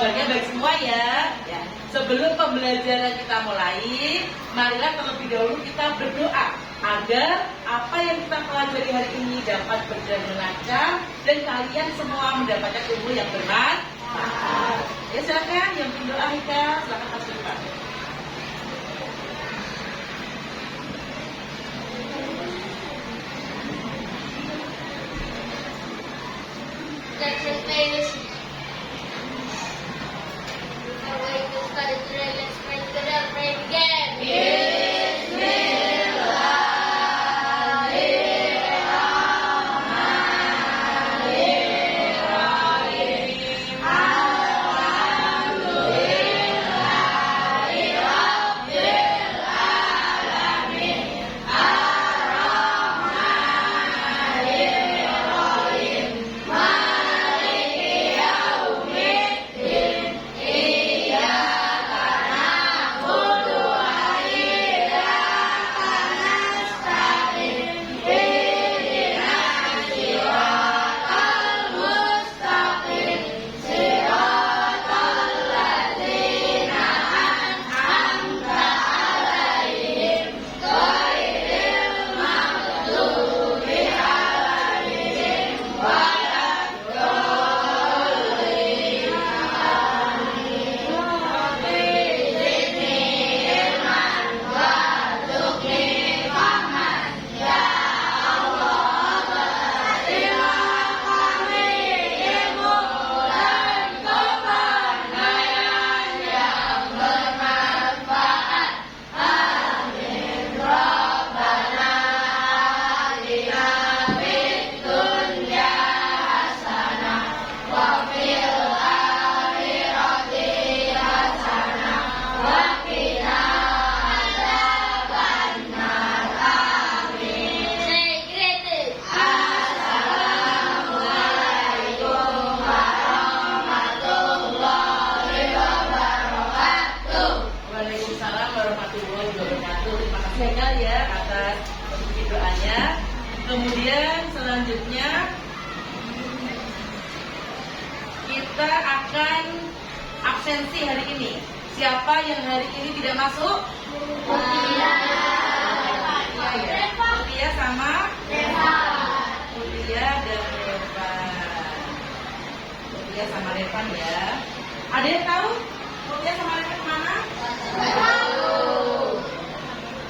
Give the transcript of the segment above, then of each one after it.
Kabarnya baik semua ya. Sebelum pembelajaran kita mulai, marilah terlebih dahulu kita berdoa agar apa yang kita pelajari hari ini dapat berjalan dengan lancar dan kalian semua mendapatkan ilmu yang bermanfaat. Ya silakan yang berdoa Ika, silakan masuk Pak. Let's just play this. Before we can start today, let's pray together. Pray again. Kemudian selanjutnya kita akan absensi hari ini. Siapa yang hari ini tidak masuk? Mutia sama Mutia dan Revan. Mutia sama Revan ya. Ada yang tahu Mutia sama Revan kemana?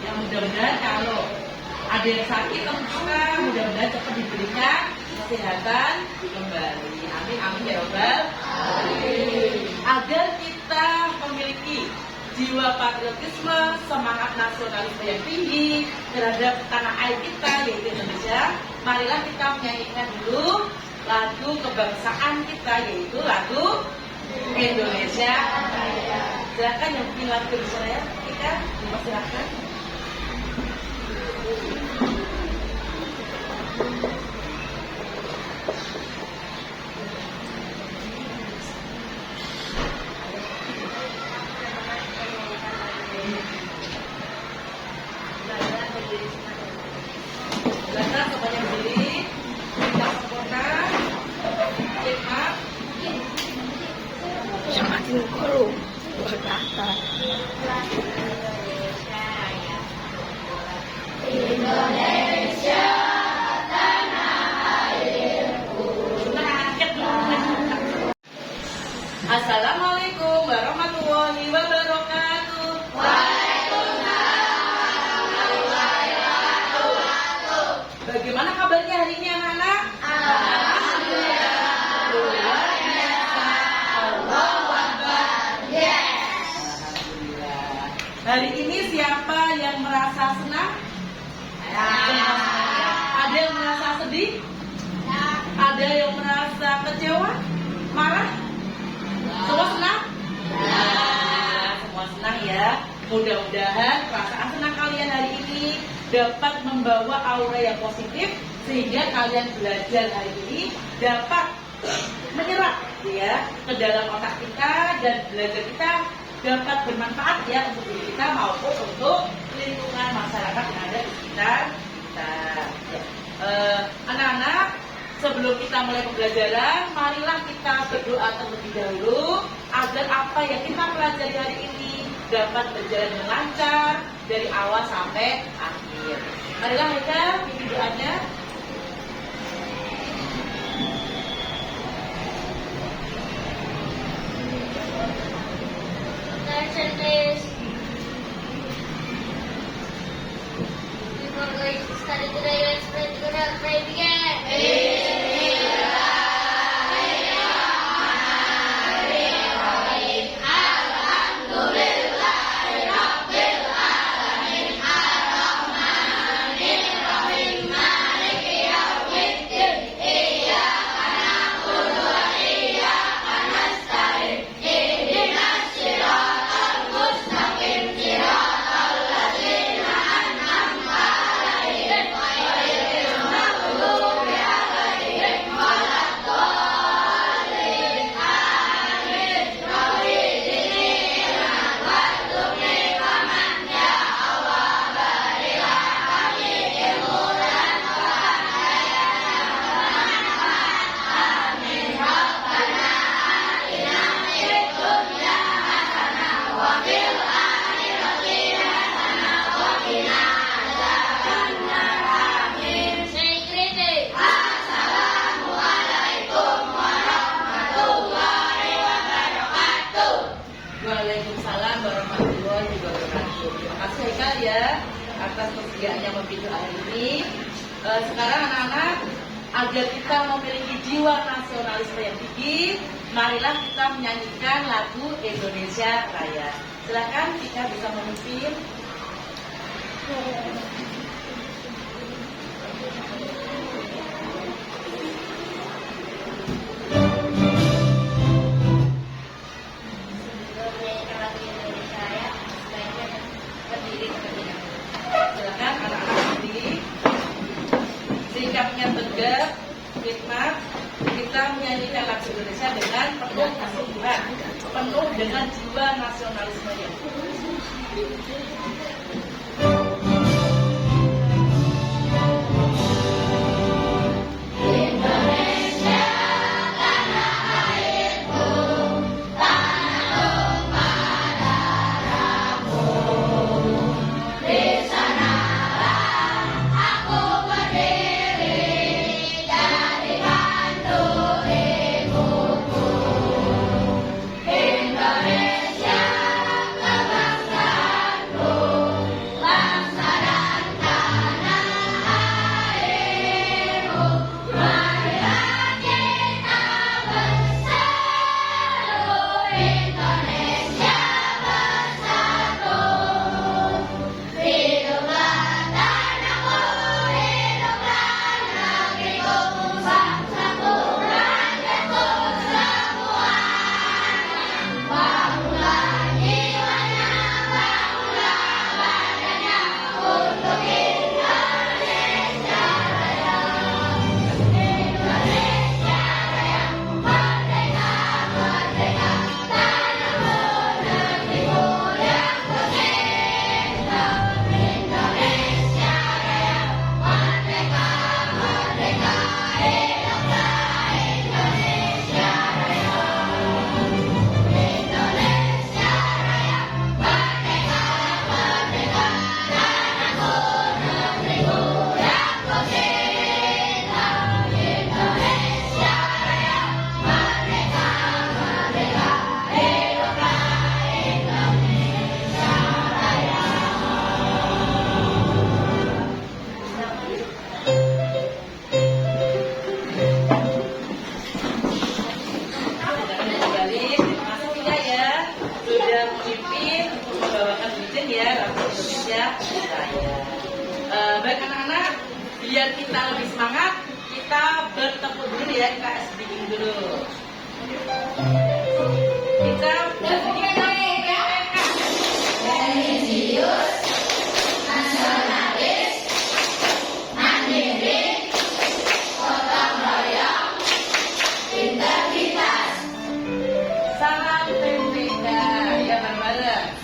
Yang mudah-mudahan kalau ada yang sakit atau suka, mudah-mudahan cepat diberikan kesehatan kembali. Amin, amin ya Rabbal alamin. Agar kita memiliki jiwa patriotisme, semangat nasionalisme yang tinggi terhadap tanah air kita yaitu Indonesia, marilah kita menyanyikan dulu lagu kebangsaan kita yaitu lagu Indonesia Raya. Silakan yang punya lagu Indonesia Raya, kita silakan. Silakan semuanya berdiri, kita sempurna, hikmat. Semakin guru berkata Indonesia tanah airku. Assalamualaikum warahmatullahi wabarakatuh. Bagaimana kabarnya hari ini anak-anak? Alhamdulillah. Luar biasa. Allahu Akbar. Yes. Alhamdulillah. Hari ini siapa yang merasa senang? Ada yang merasa sedih? Ada yang merasa kecewa? Marah? Semua senang? Semua senang ya. Mudah-mudahan perasaan senang kalian hari ini dapat membawa aura yang positif sehingga kalian belajar hari ini dapat menyerap ya ke dalam otak kita dan belajar kita dapat bermanfaat ya untuk diri kita maupun untuk lingkungan masyarakat yang ada di sekitar kita. Anak-anak, sebelum kita mulai pembelajaran, marilah kita kita berdoa terlebih dahulu agar apa yang kita pelajari hari ini dapat berjalan dengan lancar dari awal sampai akhir. Marilah kita pimpin doanya. Before going to study today, let's pray together. Pray begin. Waalaikumsalam warahmatullahi wabarakatuh. Terima kasih Haikal ya atas kesediaannya memimpin doa hari ini. Sekarang anak-anak, agar kita memiliki jiwa nasionalisme yang tinggi, marilah kita menyanyikan lagu Indonesia Raya. Silakan kita bisa memimpin. Silakan anak-anak berdiri. Sikapnya tegap, hikmat. Kita menyanyikan lagu Indonesia dengan penuh kesungguhan, penuh dengan jiwa nasionalisme yang baik anak-anak, biar kita lebih semangat, kita bertepuk dulu ya, kita speaking dulu. Kita religius, nasionalis, mandiri, gotong royong, integritas. Salam PPK, ya bareng-bareng.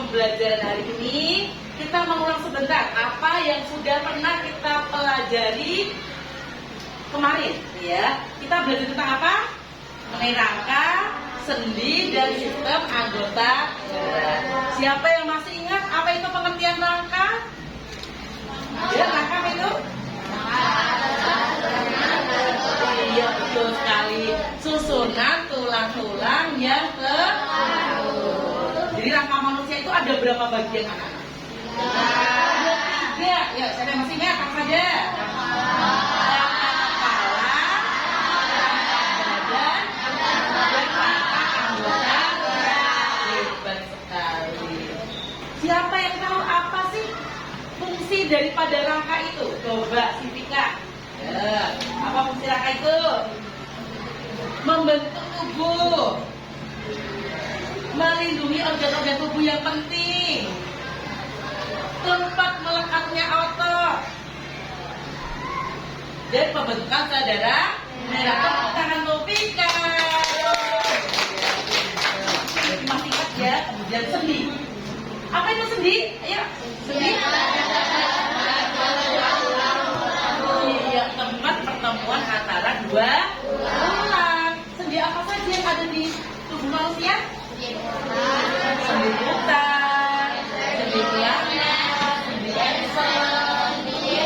pembelajaran hari ini kita mengulang sebentar apa yang sudah pernah kita pelajari kemarin, ya. Kita belajar tentang apa? Mengenai rangka, sendi, dan sistem anggota gerak. Siapa yang masih ingat apa itu pengertian rangka? Ya, rangka apa itu? Iya, betul sekali. Susunan tulang-tulang yang jadi rangka manusia itu ada berapa bagian, anak-anak? Ada 3. Ya, saya masih ingat apa saja? Rangka kepala, rangka badan, dan rangka anggota gerak. Hebat sekali. Siapa yang tahu apa sih fungsi daripada rangka itu? Coba Sivika. Ya, apa fungsi rangka itu? Membentuk tubuh, melindungi organ-organ tubuh yang penting, tempat melekatnya otot, dan pembentukan sel darah merah. Tepuk tangan Sivika. Jadi masih ingat ya. Kemudian sendi. Apa itu sendi? Ayo, sendi. Iya, tempat pertemuan antara dua tulang. Sendi apa saja yang ada di tubuh manusia? Sendi putang, sendi kelana, sendi ensel, sendi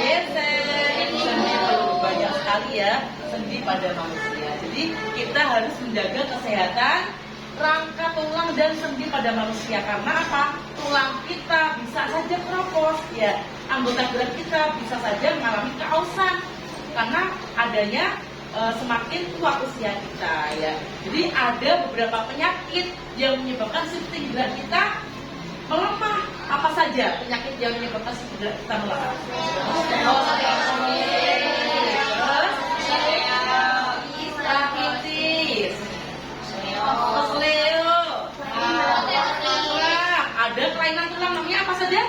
gesek, sendi telur. Banyak sekali ya sendi pada manusia. Jadi kita harus menjaga kesehatan rangka tulang dan sendi pada manusia. Karena apa? Tulang kita bisa saja keropos, ya. Anggota gerak kita bisa saja mengalami keausan karena adanya semakin tua usia kita, ya. Jadi ada beberapa penyakit yang menyebabkan sistem gerak kita melemah. Apa saja penyakit yang menyebabkan sistem gerak kita melemah? Rakitis, kesleo, ada kelainan tulang namanya apa saja?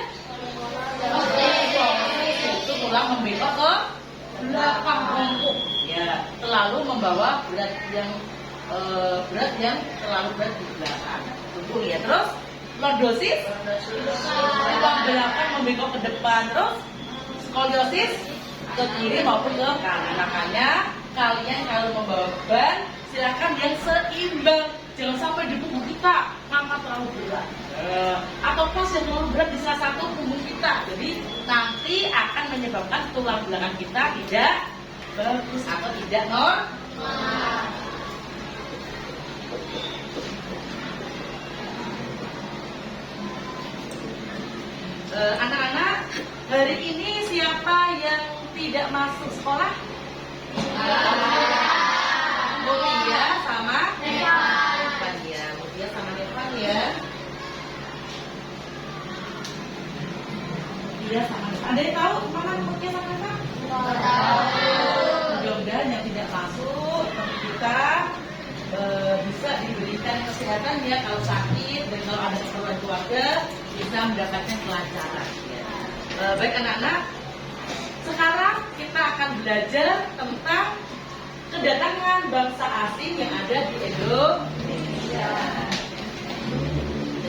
Itu tulang membengkok ke belakang bungkuk, ya, terlalu membawa berat yang terlalu berat di belakang tubuh, ya. Terus lordosis, tulang belakang membengkok ke depan. Terus skoliosis, ke kiri maupun ke kanan. Makanya kalian kalau membawa beban silakan yang seimbang, jangan sampai di punggung kita angkat terlalu berat, atau pas yang terlalu berat di salah satu punggung kita. Jadi nanti akan menyebabkan tulang belakang kita tidak bagus atau tidak normal. Anak-anak, hari ini siapa yang tidak masuk sekolah? Mutia sama Devan, ya. Mutia sama Devan, ya. Mutia sama Devan. Ada yang tahu kemana Mutia sama Devan? Mudah-mudahan yang tidak masuk teman kita bisa diberikan kesehatan, ya. Kalau sakit dan kalau ada keperluan keluarga bisa mendapatkan kelancaran, ya. Baik anak-anak, sekarang kita akan belajar tentang kedatangan bangsa asing yang ada di Indonesia.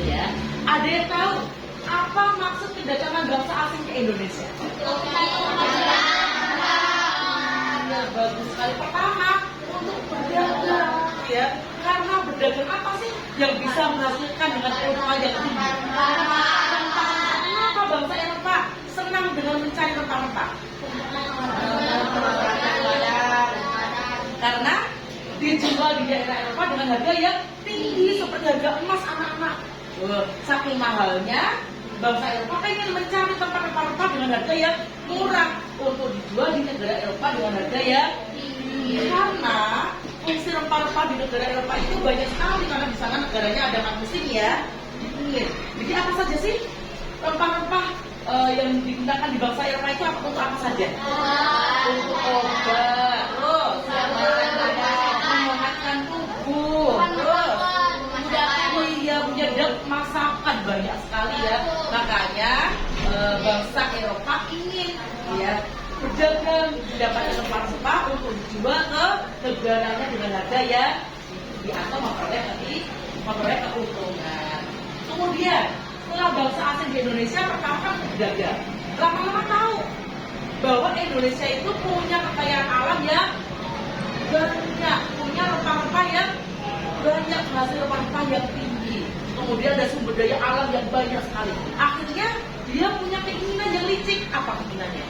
Ya. Ada yang tahu apa maksud kedatangan bangsa asing ke Indonesia? Ya, bagus sekali. Pertama, untuk berdagang, ya. Karena berdagang apa sih yang bisa menghasilkan dengan keuntungan yang tinggi? Kenapa bangsa Eropa senang dengan mencari rempah-rempah? Karena dijual di daerah Eropa dengan harga yang tinggi seperti harga emas, anak-anak. Saking mahalnya, bangsa Eropa ingin mencari tempat rempah-rempah dengan harga yang murah untuk dijual di negara Eropa dengan harga yang tinggi. Karena fungsi rempah-rempah di negara Eropa itu banyak sekali, karena di sana negaranya ada 4 musim, ya. Jadi apa saja sih rempah-rempah yang digunakan di bangsa Eropa itu untuk apa saja? Untuk obat, terus menghangatkan tubuh, terus punya masakan banyak sekali, ya. Makanya bangsa Eropa ingin, ya, berdagang, mendapatkan rempah-rempah untuk dijual ke negaranya dengan harga yang tinggi atau memperoleh keuntungan. Kemudian setelah bangsa asing di Indonesia pertama kan berdagang. Lama-lama tahu bahwa Indonesia itu punya kekayaan alam yang banyak, punya rempah-rempah yang banyak, hasil rempah yang tinggi. Kemudian ada sumber daya alam yang banyak sekali. Akhirnya dia punya keinginan yang licik. Apa keinginannya?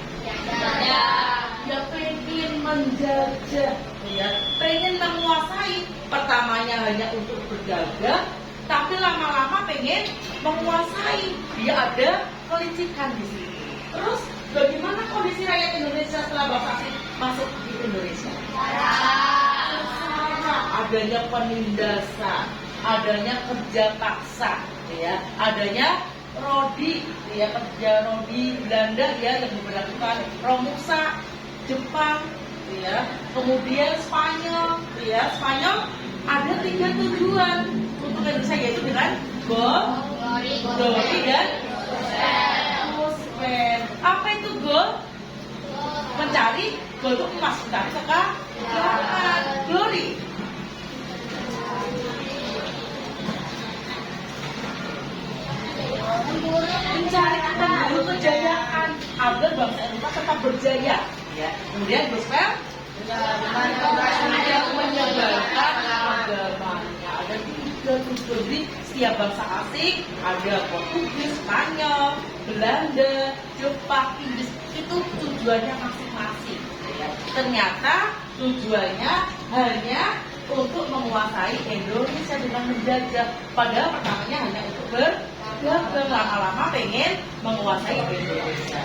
Dia pengen menjajah, ya, pengen menguasai. Pertamanya hanya untuk berdagang, tapi lama-lama pengen menguasai. Dia ada kelicikan di sini. Terus bagaimana kondisi rakyat Indonesia setelah bangsa asing masuk di Indonesia? Adanya penindasan, adanya kerja paksa, ya, adanya Rodi, ya, kerja Rodi Belanda, ya, yang diberlakukan Romusa Jepang, ya, kemudian Spanyol, ya, Spanyol ada 3 tujuan untuk Indonesia, yaitu dengan gold, glory, dan prosper. Apa itu gold? Mencari gold itu emas, mencari kekayaan. Glory, mencari memburu kejayaan agar bangsa Indonesia tetap berjaya, ya. Kemudian prosper yang menyebarkan agamanya. Ada 3 tujuan. Jadi setiap bangsa asing, ada Portugis, Spanyol, Belanda, Jepang, Inggris, itu tujuannya masing-masing, ya. Ternyata tujuannya hanya untuk menguasai Indonesia dengan menjajah. Padahal pertamanya hanya untuk berdagang, lama-lama pengen menguasai Indonesia.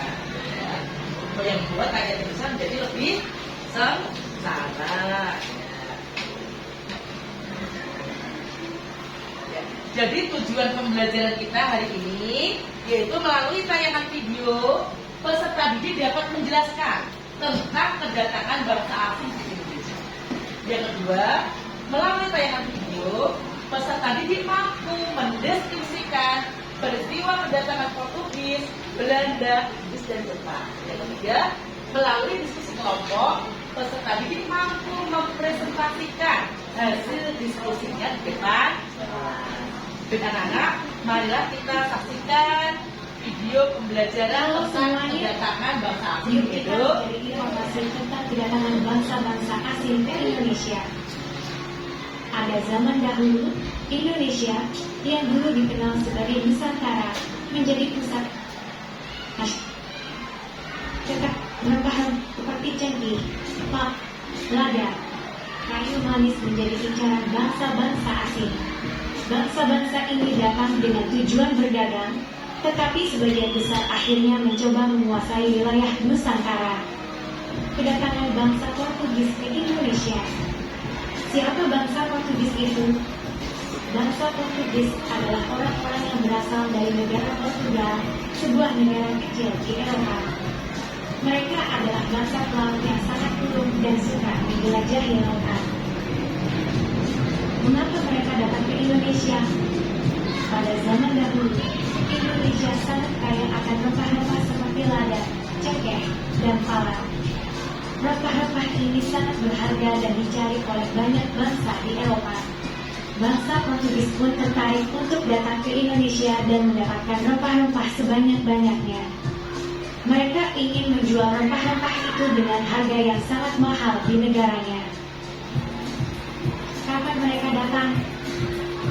Yang membuat rakyat Indonesia menjadi lebih sengsara. Jadi tujuan pembelajaran kita hari ini yaitu melalui tayangan video, peserta didik dapat menjelaskan tentang kedatangan bangsa asing di Indonesia. Yang kedua, melalui tayangan video, peserta didik mampu mendeskripsikan peristiwa kedatangan Portugis, Belanda, Inggris, dan Jepang. Yang ketiga, melalui diskusi kelompok, peserta didik mampu mempresentasikan hasil diskusinya di depan. Dengan anak-anak, marilah kita saksikan video pembelajaran tentang kedatangan bangsa asing itu. Dari informasi tentang kedatangan bangsa-bangsa asing ke Indonesia. Pada zaman dahulu, Indonesia yang dulu dikenal sebagai Nusantara menjadi pusat cetak rempah seperti cengkeh, pap, lada, kayu manis menjadi incaran bangsa-bangsa asing. Bangsa-bangsa ini datang dengan tujuan berdagang, tetapi sebagian besar akhirnya mencoba menguasai wilayah Nusantara. Kedatangan bangsa Portugis ke Indonesia. Siapa bangsa Portugis itu? Bangsa Portugis adalah orang-orang yang berasal dari negara Portugal, sebuah negara kecil di Eropa. Mereka adalah bangsa pelaut yang sangat buruk dan suka menjelajahi lautan. Mengapa mereka datang ke Indonesia? Pada zaman dahulu, Indonesia sangat kaya akan rempah-rempah seperti lada, cengkeh, dan pala. Rempah-rempah ini sangat berharga dan dicari oleh banyak bangsa di Eropa. Bangsa Portugis pun tertarik untuk datang ke Indonesia dan mendapatkan rempah-rempah sebanyak-banyaknya. Mereka ingin menjual rempah-rempah itu dengan harga yang sangat mahal di negaranya. Kapan mereka datang?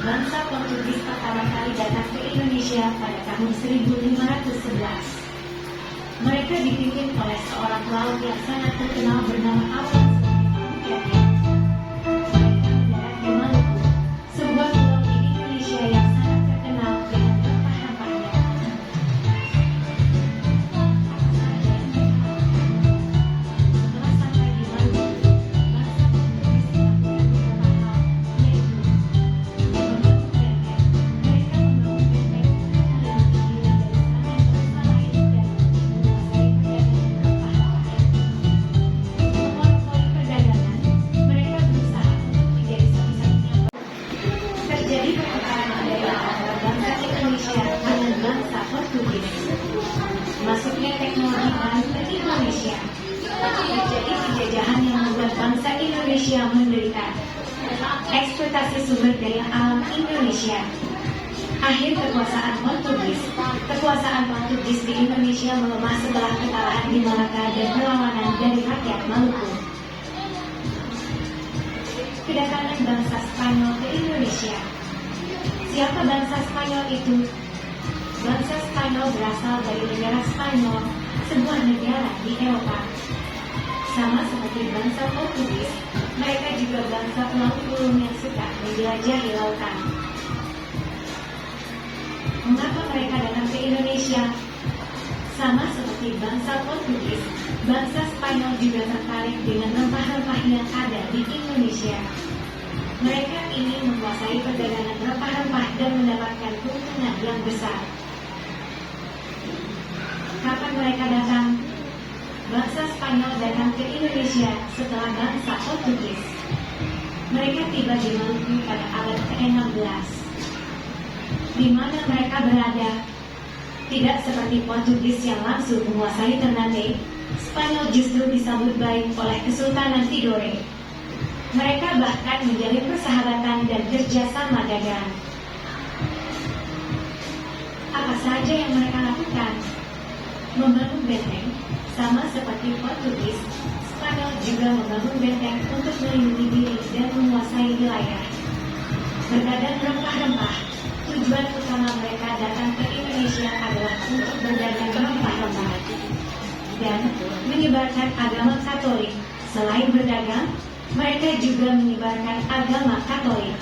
Bangsa Portugis pertama kali datang ke Indonesia pada tahun 1511. Mereka dipimpin oleh seorang pelaut yang sangat terkenal bernama Alfonso. Mereka mendarat di Maluku, sebuah pulau di Indonesia yang sangat terkenal dengan rempah-rempahnya. Setelah sampai di Maluku, bangsa Portugis melakukan beberapa hal, yaitu membangun benteng. Mereka membangun benteng dan terdiri dari serangan bangsa lain dan menguasai perdagangan rempah-rempah. Memonopoli perdagangan, mereka berusaha untuk menjadi satu-satunya. Terjadi pertukaran daerah antara bangsa Indonesia dengan bangsa Portugis. Masuknya teknologi baru ke Indonesia. Terjadi penjajahan yang membuat bangsa Indonesia menderita. Eksploitasi sumber daya alam Indonesia. Akhir kekuasaan Portugis. Kekuasaan Portugis di Indonesia melemah setelah kekalahan di Malaka dan perlawanan dari rakyat Maluku. Kedatangan bangsa Spanyol ke Indonesia. Siapa bangsa Spanyol itu? Bangsa Spanyol berasal dari negara Spanyol, sebuah negara di Eropa. Sama seperti bangsa Portugis, mereka juga bangsa pelaut ulung yang suka menjelajahi lautan. Mengapa mereka datang ke Indonesia? Sama seperti bangsa Portugis, bangsa Spanyol juga tertarik dengan rempah-rempah yang ada di Indonesia. Mereka ingin menguasai perdagangan rempah-rempah dan mendapatkan keuntungan yang besar. Kapan mereka datang? Bangsa Spanyol datang ke Indonesia setelah bangsa Portugis. Mereka tiba di Maluku pada abad ke-16. Di mana mereka berada? Tidak seperti Portugis yang langsung menguasai Ternate, Spanyol justru disambut baik oleh Kesultanan Tidore. Mereka bahkan menjalin persahabatan dan kerjasama dagang. Apa saja yang mereka lakukan? Membangun benteng. Sama seperti Portugis, Spanyol juga membangun benteng untuk melindungi diri dan menguasai wilayah. Berdagang rempah-rempah. Tujuan utama mereka datang ke Indonesia adalah untuk berdagang rempah-rempah dan menyebarkan agama Katolik. Selain berdagang, mereka juga menyebarkan agama Katolik.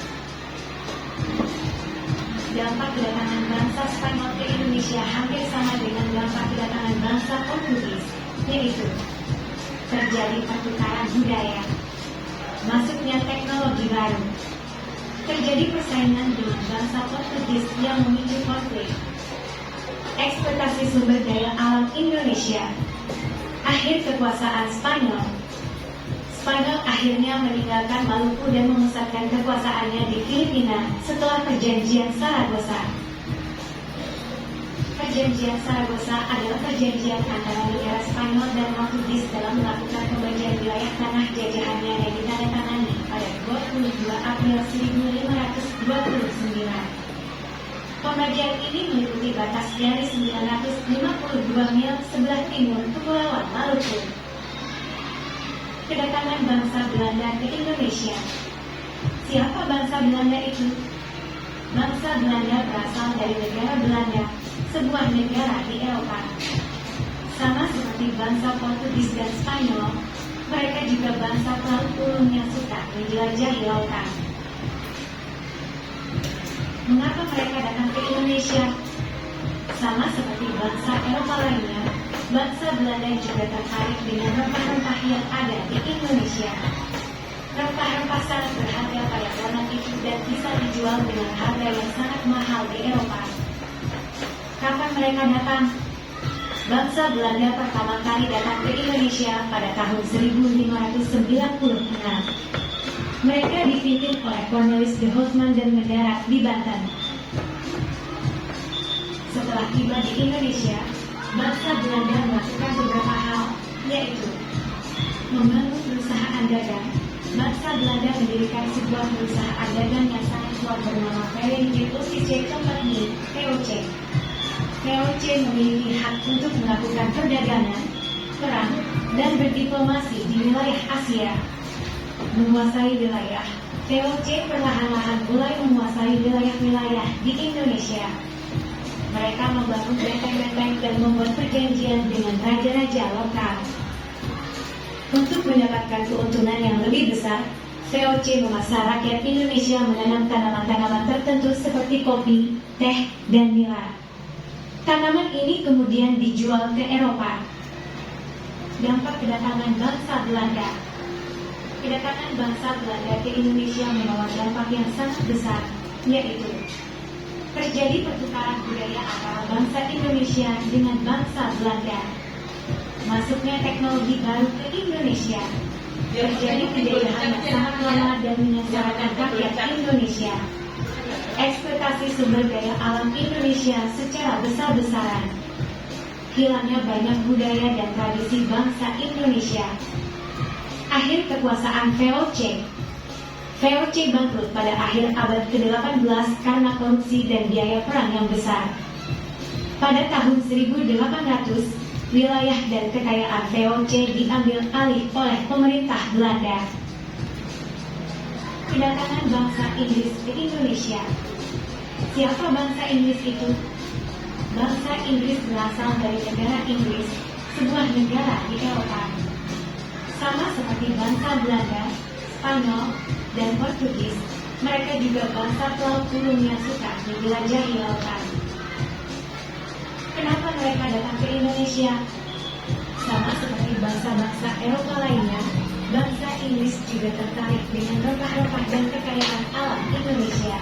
Dampak kedatangan bangsa Spanyol ke Indonesia hampir sama dengan dampak kedatangan bangsa Portugis, yaitu terjadi pertukaran budaya, masuknya teknologi baru, terjadi persaingan dengan bangsa Portugis yang memicu konflik, eksploitasi sumber daya alam Indonesia, akhir kekuasaan Spanyol. Spanyol akhirnya meninggalkan Maluku dan memusatkan kekuasaannya di Filipina setelah Perjanjian Saragossa. Perjanjian Saragossa adalah perjanjian antara negara Spanyol dan Portugis dalam melakukan pembagian wilayah tanah jajahannya yang ditandatangani pada 22 April 1529. Pembagian ini meliputi batas dari 952 mil sebelah timur Kepulauan Maluku. Kedatangan bangsa Belanda ke Indonesia. Siapa bangsa Belanda itu? Bangsa Belanda berasal dari negara Belanda, sebuah negara di Eropa. Sama seperti bangsa Portugis dan Spanyol, mereka juga bangsa pelaut ulung yang suka menjelajahi lautan. Mengapa mereka datang ke Indonesia? Sama seperti bangsa Eropa lainnya, bangsa Belanda juga tertarik dengan rempah-rempah yang ada di Indonesia. Rempah-rempah sangat berharga pada zaman itu dan bisa dijual dengan harga yang sangat mahal di Eropa. Kapan mereka datang? Bangsa Belanda pertama kali datang ke Indonesia pada tahun 1596. Mereka dipimpin oleh Cornelis de Houtman dan mendarat di Banten. Setelah tiba di Indonesia, bangsa Belanda melakukan beberapa hal, yaitu membangun perusahaan dagang. Bangsa Belanda mendirikan sebuah perusahaan dagang yang sangat kuat bernama Verenigde Oostindische Compagnie (VOC). VOC memiliki hak untuk melakukan perdagangan, perang, dan berdiplomasi di wilayah Asia. Menguasai wilayah, VOC perlahan-lahan mulai menguasai wilayah-wilayah di Indonesia. Mereka membangun benteng-benteng dan membuat perjanjian dengan raja-raja lokal. Untuk mendapatkan keuntungan yang lebih besar, VOC memaksa rakyat Indonesia menanam tanaman-tanaman tertentu seperti kopi, teh, dan nila. Tanaman ini kemudian dijual ke Eropa. Dampak kedatangan bangsa Belanda. Kedatangan bangsa Belanda ke Indonesia membawa dampak yang sangat besar, yaitu terjadi pertukaran budaya antara bangsa Indonesia dengan bangsa Belanda. Masuknya teknologi baru ke Indonesia. Terjadi penjajahan yang sangat lama dan menyengsarakan rakyat Indonesia. Eksploitasi sumber daya alam Indonesia secara besar-besaran. Hilangnya banyak budaya dan tradisi bangsa Indonesia. Akhir kekuasaan VOC. VOC bangkrut pada akhir abad ke-18 karena korupsi dan biaya perang yang besar. Pada tahun 1800, wilayah dan kekayaan VOC diambil alih oleh pemerintah Belanda. Kedatangan bangsa Inggris ke Indonesia. Siapa bangsa Inggris itu? Bangsa Inggris berasal dari negara Inggris, sebuah negara di Eropa. Sama seperti bangsa Belanda, Spanyol, dan Portugis, mereka juga bangsa pelaut burung yang suka menjelajahi lautan. Kenapa mereka datang ke Indonesia? Sama seperti bangsa-bangsa Eropa lainnya, bangsa Inggris juga tertarik dengan rempah-rempah dan kekayaan alam Indonesia.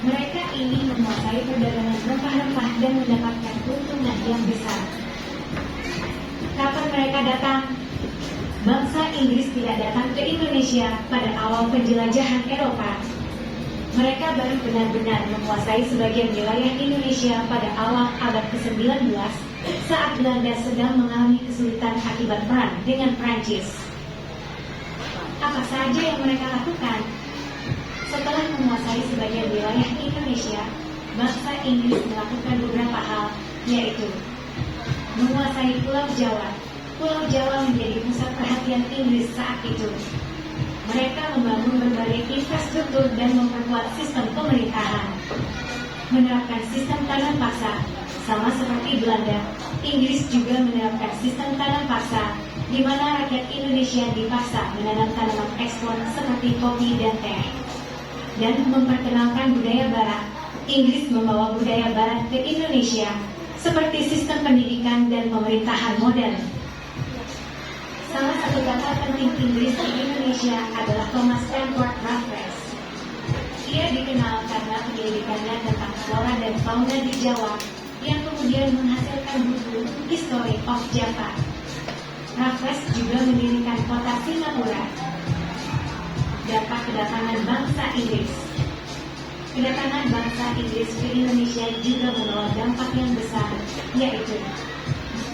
Mereka ingin menguasai perdagangan rempah-rempah dan mendapatkan keuntungan yang besar. Kapan mereka datang? Bangsa Inggris tidak datang ke Indonesia pada awal penjelajahan Eropa. Mereka baru benar-benar menguasai sebagian wilayah Indonesia pada awal abad ke-19 saat Belanda sedang mengalami kesulitan akibat perang dengan Prancis. Apa saja yang mereka lakukan? Setelah menguasai sebagian wilayah Indonesia, bangsa Inggris melakukan beberapa hal, yaitu menguasai Pulau Jawa. Pulau Jawa menjadi pusat perhatian Inggris saat itu. Mereka membangun berbagai infrastruktur dan memperkuat sistem pemerintahan. Menerapkan sistem tanam paksa, sama seperti Belanda, Inggris juga menerapkan sistem tanam paksa, di mana rakyat Indonesia dipaksa menanam tanaman ekspor seperti kopi dan teh. Dan memperkenalkan budaya Barat, Inggris membawa budaya Barat ke Indonesia, seperti sistem pendidikan dan pemerintahan modern. Salah satu tokoh penting Inggris di Indonesia adalah Thomas Stamford Raffles. Ia dikenal karena penyelidikannya tentang flora dan fauna di Jawa, yang kemudian menghasilkan buku History of Java. Raffles juga mendirikan kota Singapura. Dampak kedatangan bangsa Inggris. Kedatangan bangsa Inggris ke Indonesia juga membawa dampak yang besar, yaitu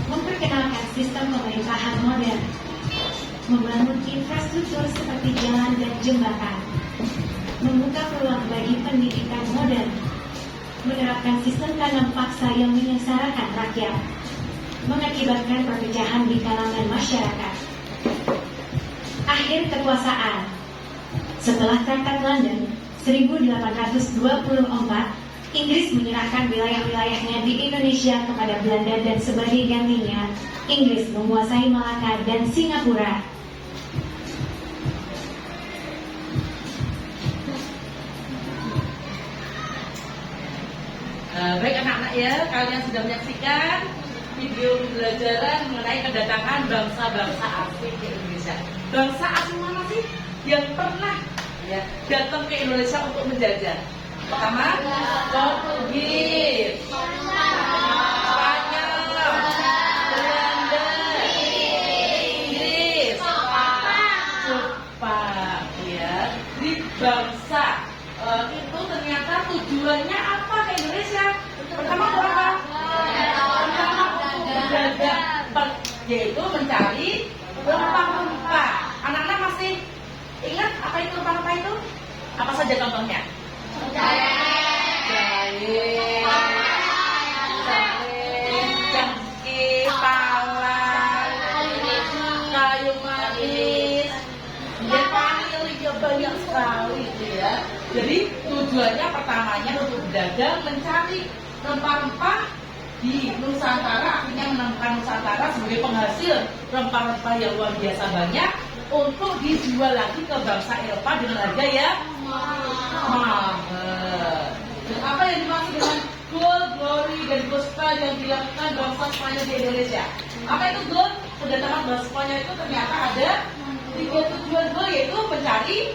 memperkenalkan sistem pemerintahan modern, membangun infrastruktur seperti jalan dan jembatan, membuka peluang bagi pendidikan modern, menerapkan sistem tanam paksa yang menyengsarakan rakyat, mengakibatkan perpecahan di kalangan masyarakat. Akhir kekuasaan. Setelah Traktat London 1824, Inggris menyerahkan wilayah-wilayahnya di Indonesia kepada Belanda dan sebagai gantinya, Inggris menguasai Malaka dan Singapura. Baik anak-anak ya, kalian sudah menyaksikan video pembelajaran mengenai kedatangan bangsa-bangsa asing ke Indonesia. Bangsa asing mana sih yang pernah ya datang ke Indonesia untuk menjajah? Pertama, Portugis, Spanyol, Belanda, Inggris, Jepang, ya. Di bangsa itu ternyata tujuannya apa ke Indonesia? Pertama apa? Pertama untuk berdagang, yaitu mencari rempah-rempah. Anak-anak masih ingat apa itu rempah-rempah itu? Apa saja contohnya? Jahe, cengkeh, pala, kayu manis, ya panil, ya banyak sekali gitu ya. Jadi tujuannya pertamanya untuk berdagang, mencari rempah-rempah di Nusantara, akhirnya menemukan Nusantara sebagai penghasil rempah-rempah yang luar biasa banyak untuk dijual lagi ke bangsa Eropa dengan harga yang mahal. Dan apa yang dimaksud dengan gold, glory, dan gospel yang dilakukan bangsa Spanyol di Indonesia? Apa itu gold? Kedatangan bangsa Spanyol itu ternyata ada 3 tujuan gold, yaitu mencari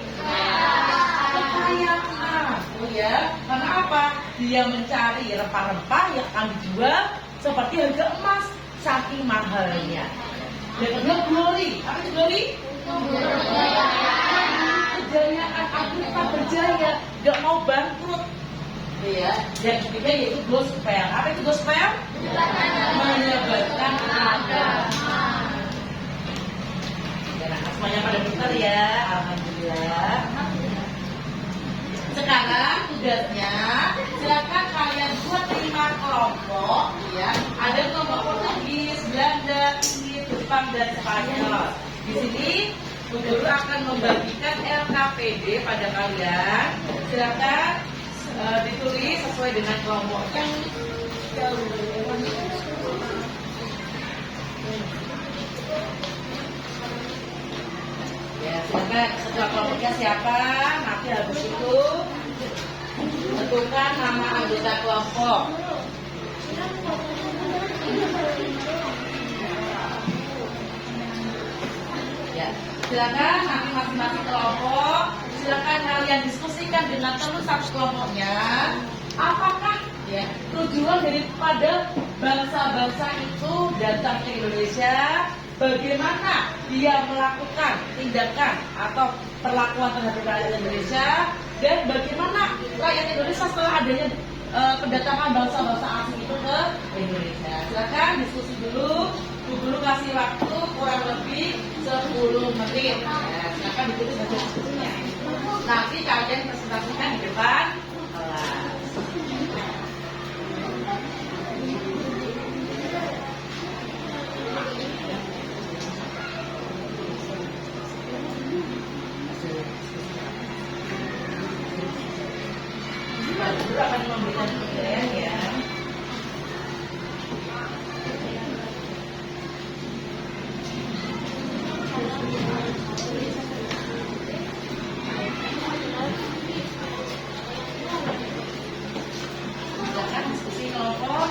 kekayaan. Oh ya, karena apa? Dia mencari rempah-rempah yang akan dijual seperti harga emas, saking mahalnya. Dan kedua glory. Apa itu glory? Kejayaan, Afrika berjaya, gak mau bangkrut. Ya. Yang ketiga yaitu gospel. Apa itu gospel? Menyebarkan agama. Ya, nah, semuanya pada pintar ya, alhamdulillah. tugasnya, silakan kalian buat 5 kelompok, ya. Ada kelompok Portugis, Belanda, Inggris, Jepang, dan Spanyol. Di sini Bu Guru akan membagikan LKPD pada kalian. Silakan ditulis sesuai dengan kelompoknya. Ya, silakan setelah kelompoknya siapa, nanti habis itu tentukan nama anggota kelompok. Ya, silakan nanti masing-masing kelompok, silakan kalian diskusikan dengan teman satu kelompoknya. Apakah ya tujuan daripada bangsa-bangsa itu datang ke Indonesia? Bagaimana dia melakukan tindakan atau perlakuan terhadap rakyat Indonesia, dan bagaimana rakyat Indonesia setelah adanya kedatangan bangsa-bangsa asing itu ke Indonesia. Silakan diskusi dulu. Bu Guru kasih waktu kurang lebih 10 menit. Ya, silakan ditulis hasil diskusinya. Nanti kalian presentasikan di depan kelas. Guru akan memberikan penilaian ya. Silakan diskusi kelompok.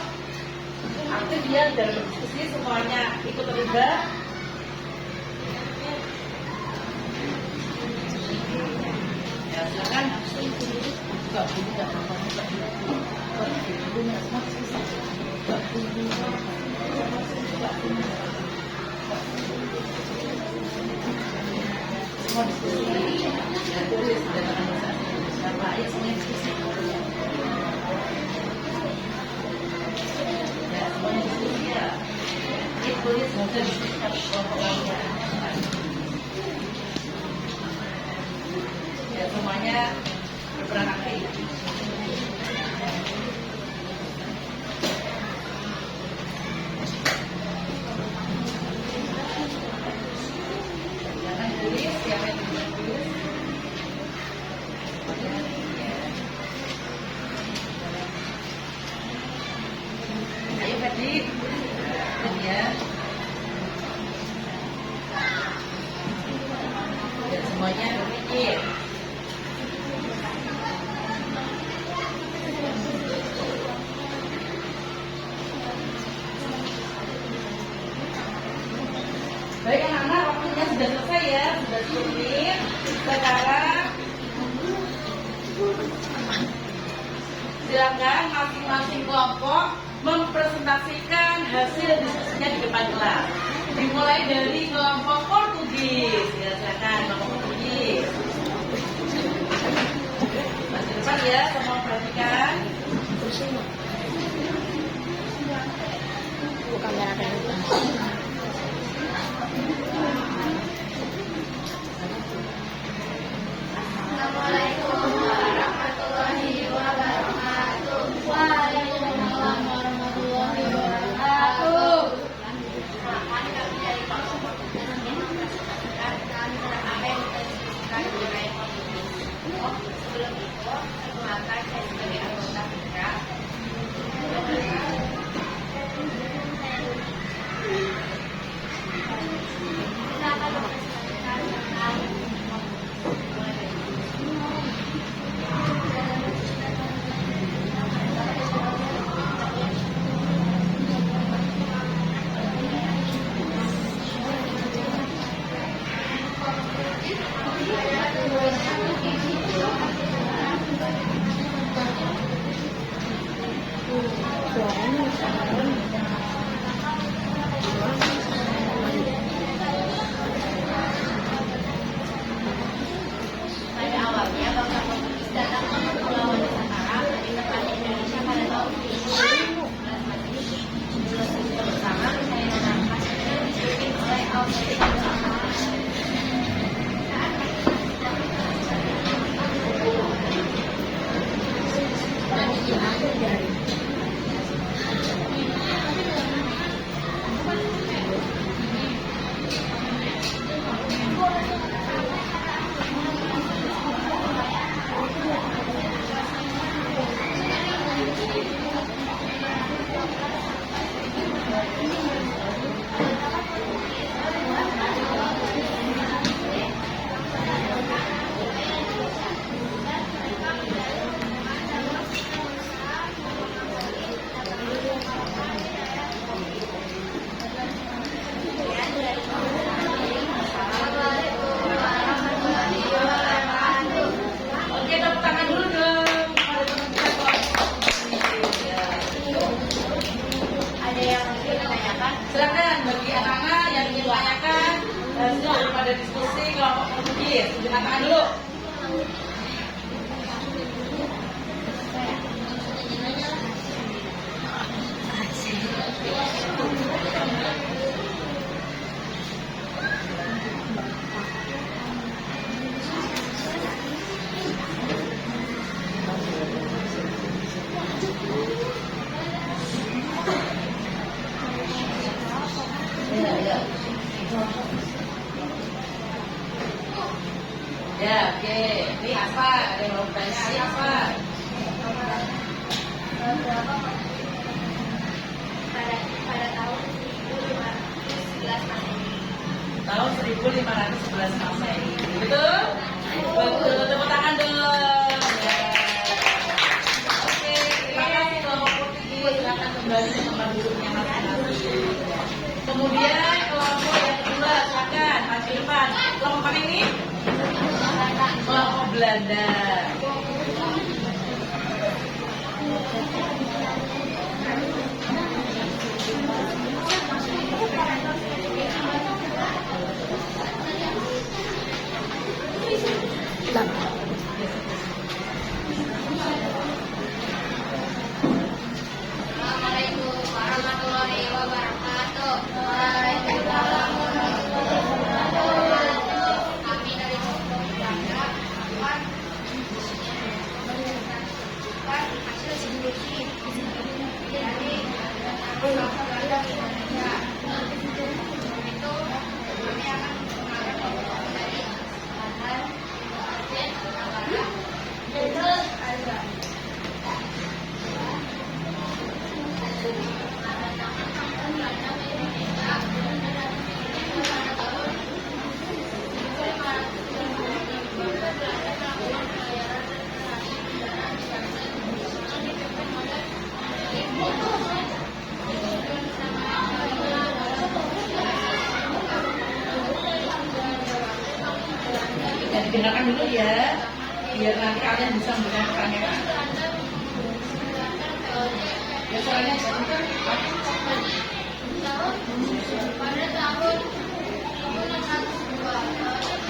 Aktif ya dalam diskusi, semuanya ikut terlibat. Ya, silakan. Semua diskusi ya, tulis kedatangan bangsa siapa aja, semuanya diskusi ya, semuanya diskusi ya. Tulis semoga diskusikan kelompok-kelompoknya ya, semuanya berperan aktif. Jangan tulis, siapa yang tidak tulis. Ayo Fadli, ya. Dan semuanya berpikir. Baik anak-anak, waktunya sudah selesai ya, sudah 10 menit. Sekarang silakan masing-masing kelompok mempresentasikan hasil diskusinya di depan kelas. Dimulai dari kelompok Portugis. Ya, silakan kelompok Portugis. Mas di depan ya, semua perhatikan. Bukan merah kayak gitu. Assalamualaikum warahmatullahi wabarakatuh. Waalaikumsalam warahmatullahi wabarakatuh. Silakan kami dari kelompok Portugis mempresentasikan apa yang kita diskusikan di wilayah Portugis. Sebelum itu, perkenalkan saya sebagai anggota PIKA. Kita akan mempresentasikan tentang pada awalnya bangsa Portugis datang ke Kepulauan Nusantara dari tepat Indonesia pada tahun 1114. Bersama saya menangkap dan dipimpin oleh Alfred anak-anak yang ingin menanyakan hasil daripada diskusi kelompok berpikir. Tunjukkan tangan dulu. Ya, oke. Ini apa? Ada yang mau bertanya? Ini apa? Pada tahun 1511 Masehi. Tahun 1511 Masehi. Betul? Betul. Tepuk tangan dong. Ya. Oke, terima kasih kelompok Portugis. Silakan kembali ke tempat duduknya masing-masing. Kemudian kelompok yang kedua, silakan maju depan. Kelompok mana ini? Kelompok Belanda. Assalamualaikum warahmatullahi wabarakatuh. Waalaikumsalam warahmatullahi wabarakatuh. Kami dari kelompok Belanda akan menunjukkan hasil diskusi dari kelompok Belanda Indonesia. Itu kami akan mengadakan kelompok dari Banten, Aceh, Tenggara, terus ada Ya, didengarkan dulu ya, biar nanti kalian bisa memberikan pertanyaan. Ya, soalnya pada tahun 1602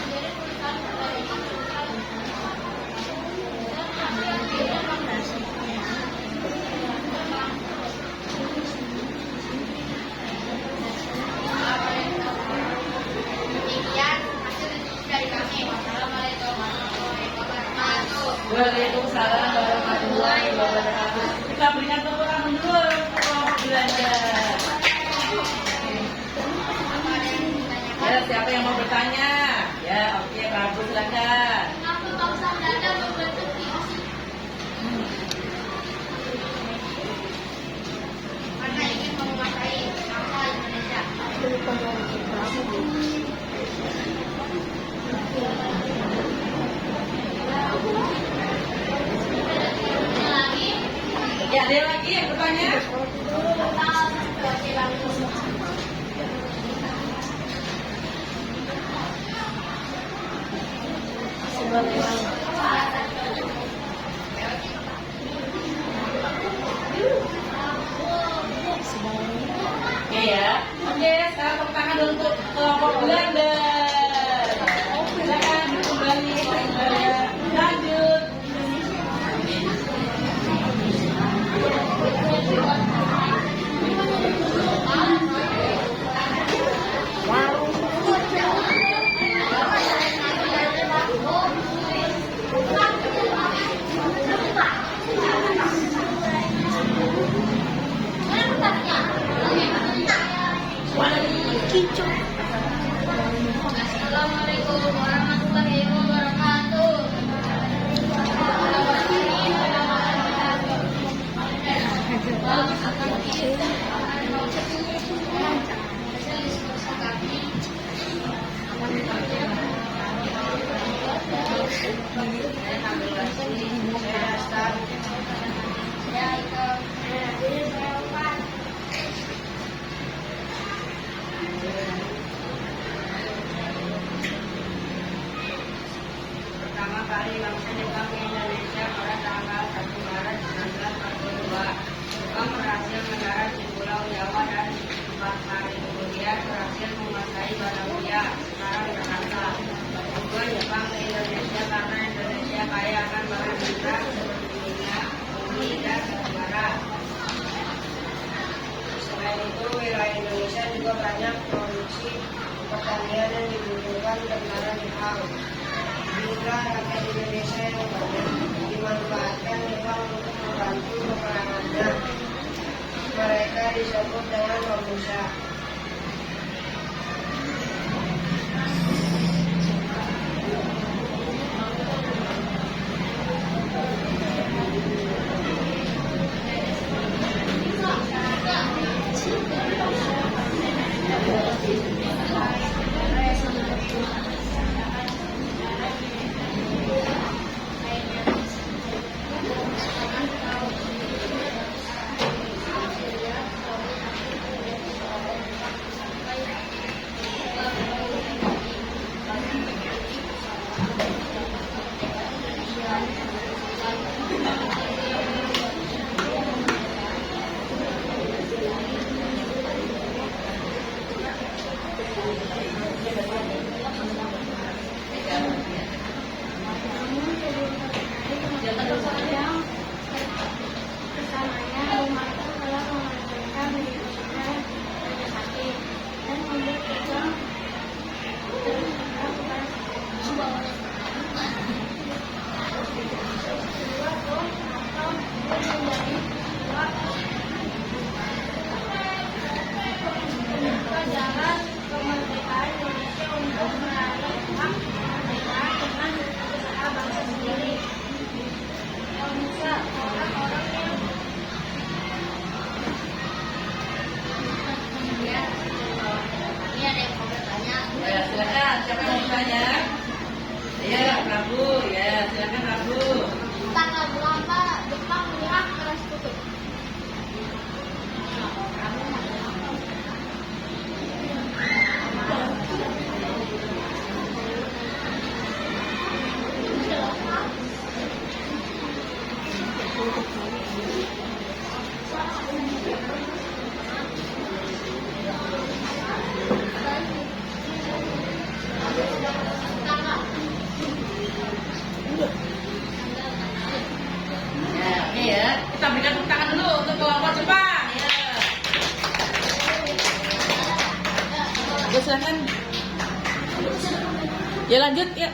menjadi perusahaan demikian hasil diskusi dari kami. Wassalamualaikum warahmatullahi wabarakatuh. Waalaikumsalam warahmatullahi wabarakatuh. Kita berikan tepuk tangan dulu untuk kelompok Belanda. Ya, siapa yang mau bertanya? Ya, oke, Prabu silakan. Kenapa bangsa Belanda membentuk divisi? Karena ingin menguasai bangsa Indonesia. Ya, ada lagi yang bertanya? Oke ya. Oke, sekarang tepuk tangan dulu untuk kelompok Belanda. Silakan kembali kelompok Belanda. Lanjut. Assalamualaikum warahmatullahi wabarakatuh. menguasai bara dunia, sekarang Jakarta. Kedua, Jepang ke Indonesia karena Indonesia kaya akan bahan mentah seperti minyak, bumi, dan batubara. Selain itu, wilayah Indonesia juga banyak produksi pertanian yang dibutuhkan tentara Jepang. Jumlah rakyat Indonesia yang banyak dimanfaatkan Jepang untuk membantu peperangannya. Mereka disebut dengan Romusha. Kesananya rumah itu telah mengajarkan Indonesia pada sakit dan membuat pegang jalan kemerdekaan Indonesia untuk meraih hak kemerdekaan dengan usaha bangsa sendiri. Bisa orang-orang yang Ini ada yang mau bertanya. Ya, silakan. Siapa yang mau bertanya? Ya, Prabu. Ya, silakan Prabu. tanggal berapa Jepang menyerah keras kutub? Ya, oke ya. Kita berikan tepuk tangan dulu untuk kelompok Jepang. Ya. Ya, silakan. Ya, lanjut ya.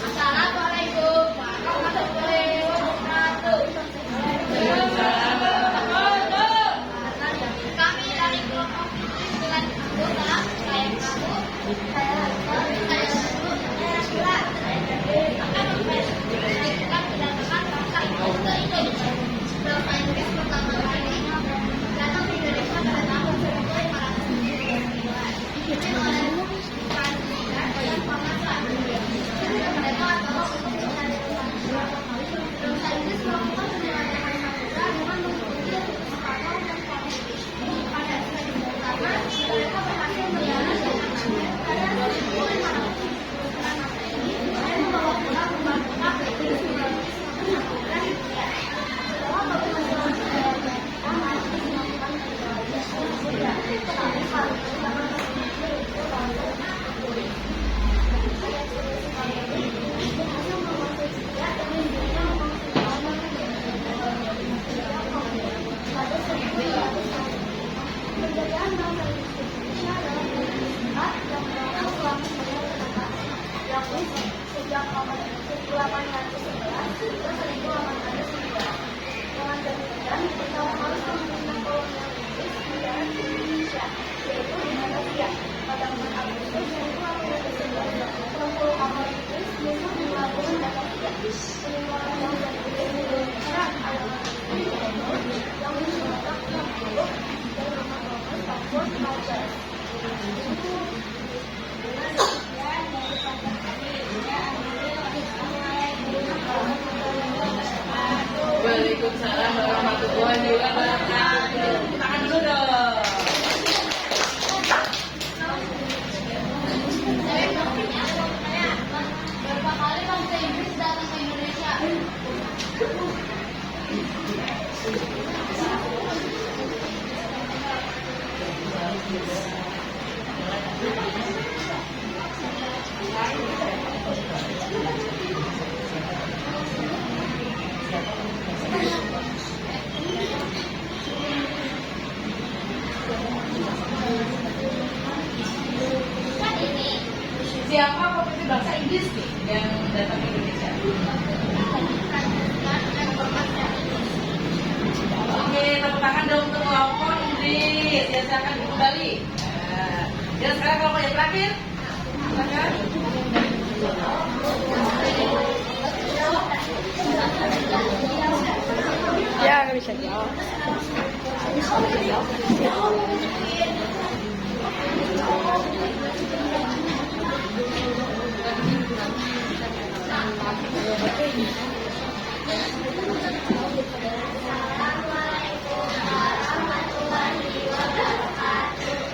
Assalamualaikum warahmatullahi wabarakatuh. Kami dari kelompok 9 anggota, saya Prabu, saya Hasan, saya Lalu, saya Rasula, akan mempresentasikan kedatangan bangsa Inggris ke Indonesia. Bangsa Inggris pertama kali datang ke Indonesia pada tahun 1599. Oleh Prancis dan penguasa India. Mereka adalah untuk mencari bangsa Inggris melakukan penyerangan Madura dengan mengikuti kapal dan politik. Pada 1000 pertama, mereka berhasil melihara dan pada 1500 setelah masa ini, mereka membawa pulang rumah-rumah ke Inggris melalui Samudra Hindia. Setelah beberapa bulan pertama, melakukan perjalanan Samudra, tetapi paling pertama itu lalu penjajahan bangsa Indonesia adalah Indonesia yang berlangsung selama 9 yakni sejak 1811 hingga 1809. Dengan demikian, kita harus menerima kolonial Inggris di daerah Indonesia, yaitu di Indonesia. Pada bulan Agustus 1811, 60 kapal Inggris muncul di pelabuhan Batavia. Peninggalan bangsa Inggris di Indonesia adalah yang disebut Siapa pemimpin bangsa Inggris nih yang datang ke Indonesia? Oke, tepuk tangan dong untuk kelompok Inggris. Ya, silakan kembali. Nah, dan sekarang kelompok yang terakhir. Silakan. Ya, nggak bisa jawab.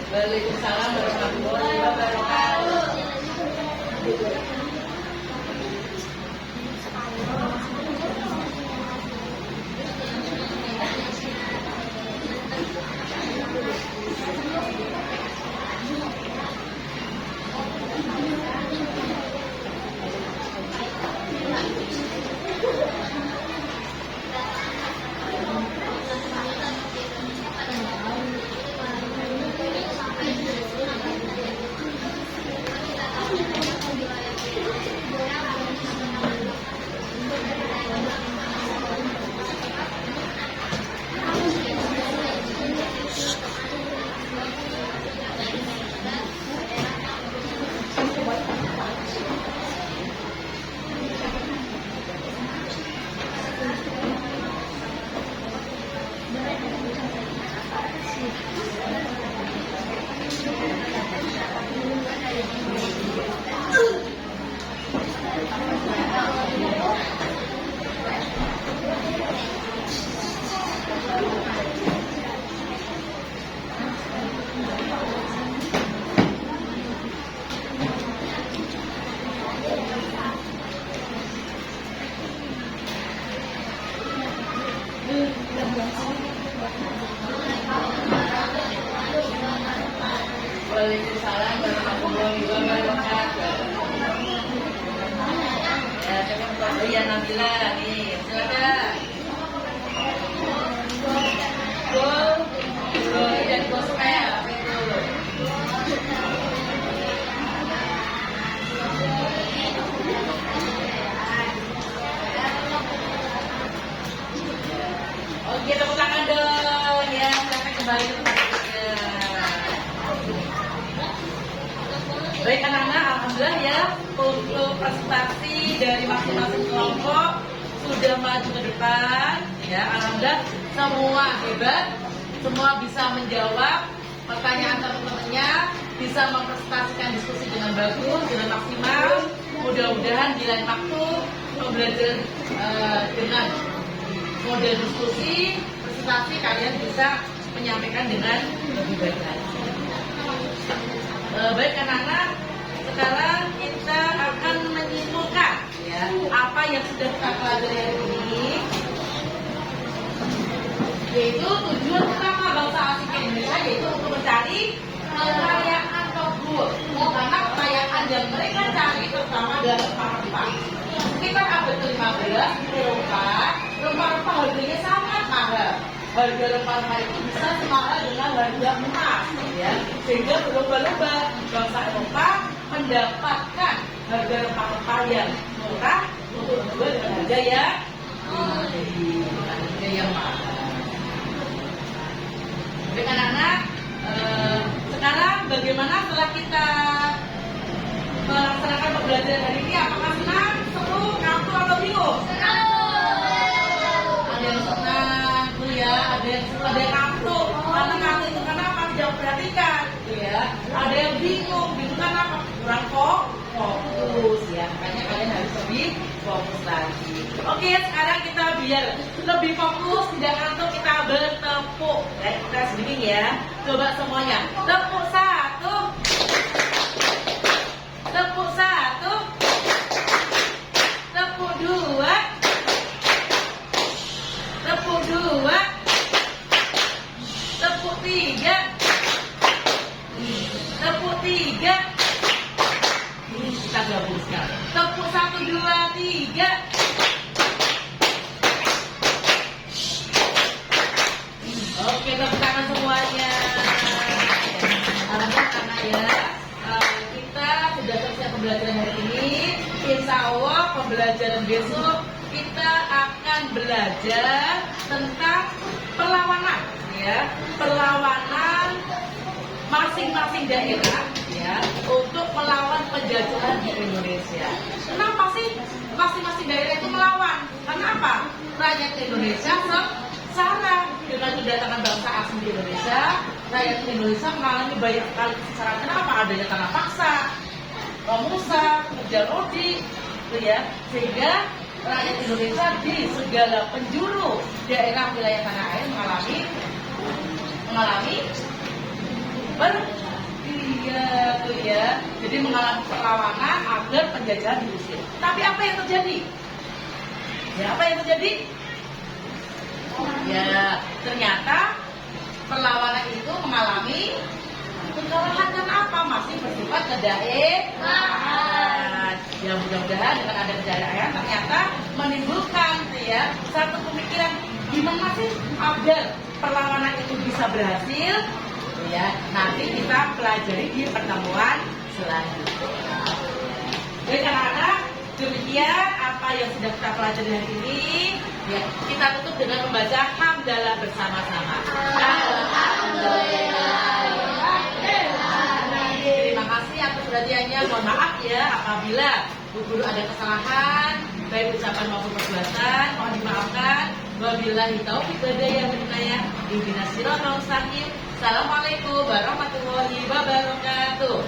Waalaikumsalam warahmatullahi wabarakatuh. Waalaikumsalam warahmatullahi wabarakatuh. Ya, silakan Pak Rian Nabila nih, silakan. Gol, gol dan gospel apa itu? Oke, tepuk tangan dong ya, silakan kembali ke tempatnya. Baik anak-anak, alhamdulillah ya untuk prestasi dari masing-masing kelompok sudah maju ke depan ya. Alhamdulillah semua hebat, semua bisa menjawab pertanyaan teman-temannya, bisa mempresentasikan diskusi dengan bagus, dengan maksimal. Mudah-mudahan di lain waktu pembelajaran dengan model diskusi, presentasi kalian bisa menyampaikan dengan lebih baik lagi. Baik anak-anak, sekarang kita akan menyimpulkan ya apa yang sudah kita pelajari hari ini, yaitu tujuan utama bangsa asing Indonesia yaitu untuk mencari kekayaan tersebut, karena kekayaan yang mereka cari terutama adalah rempah-rempah. Sekitar abad ke-15 di Eropa, rempah-rempah harganya sangat mahal. Harga rempah-rempah itu bisa semahal dengan harga emas, ya. Sehingga berlomba-lomba bangsa Eropa mendapatkan harga rempah-rempah yang murah untuk dijual dengan harga yang mahal. Baik anak-anak, sekarang bagaimana setelah kita melaksanakan pembelajaran hari ini? Apakah senang, seru, ngantuk atau bingung? Ada yang senang, tuh ya. Ada yang ngantuk. Karena ngantuk itu karena apa? Tidak perhatikan, gitu ya. Ada yang bingung karena apa? Kurang fokus, ya. Makanya kalian harus lebih fokus lagi. Oke, sekarang kita biar lebih fokus, tidak ngantuk, kita bertepuk. Kita sedikit ya. Coba semuanya. Tepuk satu. Tepuk satu. Tepuk dua. Tepuk dua. Tepuk tiga. 3. Ini kita gabung sekali. Tepuk 1, 2, 3. Oke, tepuk tangan semuanya. Karena ya kita sudah selesai pembelajaran hari ini. Insya Allah pembelajaran besok kita akan belajar tentang perlawanan, ya, perlawanan masing-masing daerah, ya, untuk melawan penjajahan di Indonesia. Kenapa sih masing-masing daerah itu melawan? Kenapa? Rakyat Indonesia secara dengan kedatangan bangsa asing di Indonesia, rakyat Indonesia mengalami banyak sekali kesesaran. Kenapa? Adanya tanah paksa, perusak, kerja rodi, gitu ya, sehingga rakyat Indonesia di segala penjuru daerah wilayah tanah air mengalami jadi mengalami perlawanan agar penjajahan diusir. Tapi apa yang terjadi? Ya, apa yang terjadi? Ya, ternyata perlawanan itu mengalami kekalahan. Karena apa? Masih bersifat kedaerahan. Ya, mudah-mudahan dengan ada kedaerahan ternyata menimbulkan, ya, satu pemikiran gimana sih agar perlawanan itu bisa berhasil. Ya, nanti kita pelajari di pertemuan selanjutnya. Baik anak-anak, demikian apa yang sudah kita pelajari hari ini. Ya, kita tutup dengan membaca hamdalah bersama-sama. Alhamdulillah. Terima kasih atas perhatiannya. Mohon maaf ya apabila guru ada kesalahan baik ucapan maupun perbuatan, mohon dimaafkan. Wabillahi taufiq wal hidayah. Ihdinas siratal mustaqim. Assalamualaikum warahmatullahi wabarakatuh.